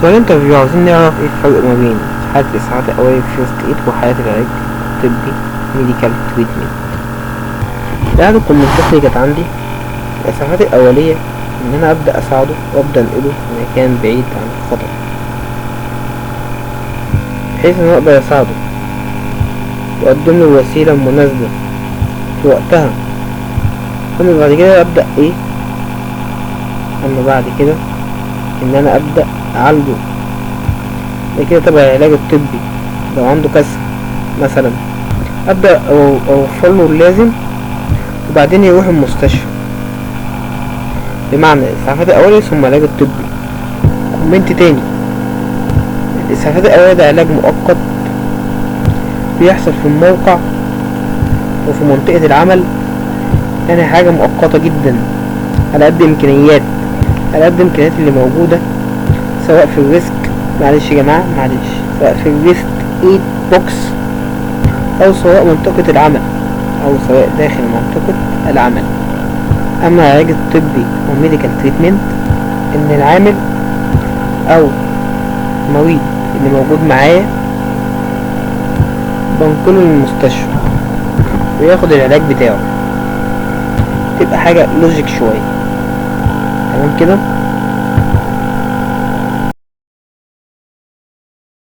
سؤال انترفيو، عاوزين نعرف ايه الفرق ما بين حالة الإسعاف الأولي فيرست ايد وحالة العلاج الطبي ميديكال تريتمنت. بعد الكومنتات اللي كانت عندي، الإسعافات الأولية إن أنا أبدأ أساعده وأبدأ أنقله في مكان بعيد عن الخطر، بحيث إن أنا أقدر أساعده وأقدم له الوسيلة المناسبة في وقتها. أما بعد كده أبدأ إيه؟ أما بعد كده إن أنا أبدأ أعالجه. بعد كده تبع العلاج الطبي، لو عنده كسر مثلا أبدأ أوفرله اللازم وبعدين يروح المستشفى. بمعنى الإسعافات الأولية ثم العلاج الطبي. كومنت تاني، الإسعافات الأولية ده علاج مؤقت بيحصل في الموقع وفي منطقة العمل، يعني حاجة مؤقتة جدا على قد إمكانيات اللي موجودة، سواء في الريسك، معلش يا جماعة معلش، سواء في الريسك ايد بوكس أو سواء منطقة العمل أو سواء داخل منطقة العمل. أما العلاج الطبي أو ميديكال تريتمنت، إن العامل أو المريض اللي موجود معايا بنقله للمستشفى وياخد العلاج بتاعه، تبقى حاجة لوجيك شوية. تمام كده؟